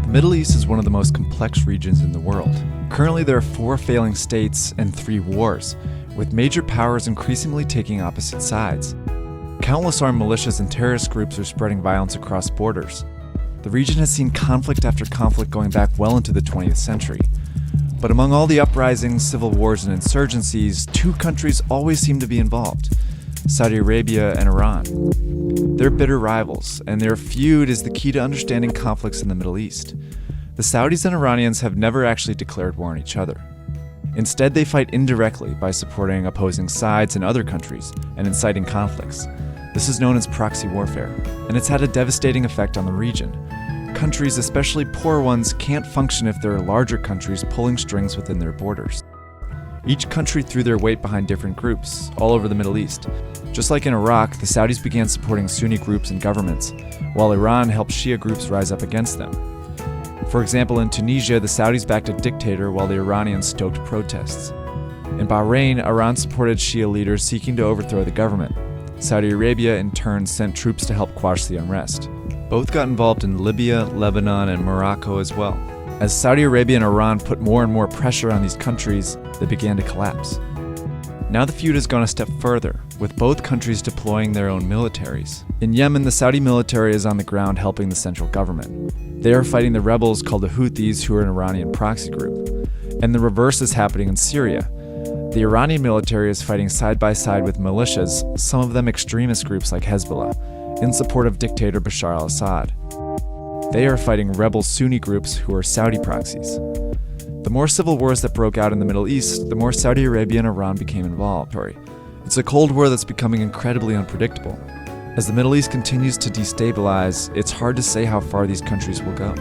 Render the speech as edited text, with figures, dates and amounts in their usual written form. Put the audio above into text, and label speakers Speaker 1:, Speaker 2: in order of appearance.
Speaker 1: The Middle East is one of the most complex regions in the world. Currently, there are 4 failing states and 3 wars, with major powers increasingly taking opposite sides. Countless armed militias and terrorist groups are spreading violence across borders. The region has seen conflict after conflict going back well into the 20th century. But among all the uprisings, civil wars, and insurgencies, 2 countries always seem to be involved: Saudi Arabia and Iran. They're bitter rivals, and their feud is the key to understanding conflicts in the Middle East. The Saudis and Iranians have never actually declared war on each other. Instead, they fight indirectly by supporting opposing sides in other countries and inciting conflicts. This is known as proxy warfare, and it's had a devastating effect on the region. Countries, especially poor ones, can't function if there are larger countries pulling strings within their borders. Each country threw their weight behind different groups, all over the Middle East. Just like in Iraq, the Saudis began supporting Sunni groups and governments, while Iran helped Shia groups rise up against them. For example, in Tunisia, the Saudis backed a dictator while the Iranians stoked protests. In Bahrain, Iran supported Shia leaders seeking to overthrow the government. Saudi Arabia, in turn, sent troops to help quash the unrest. Both got involved in Libya, Lebanon, and Morocco as well. As Saudi Arabia and Iran put more and more pressure on these countries, they began to collapse. Now the feud has gone a step further, with both countries deploying their own militaries. In Yemen, the Saudi military is on the ground helping the central government. They are fighting the rebels called the Houthis, who are an Iranian proxy group. And the reverse is happening in Syria. The Iranian military is fighting side by side with militias, some of them extremist groups like Hezbollah, in support of dictator Bashar al-Assad. They are fighting rebel Sunni groups who are Saudi proxies. The more civil wars that broke out in the Middle East, the more Saudi Arabia and Iran became involved. It's a Cold War that's becoming incredibly unpredictable. As the Middle East continues to destabilize, it's hard to say how far these countries will go.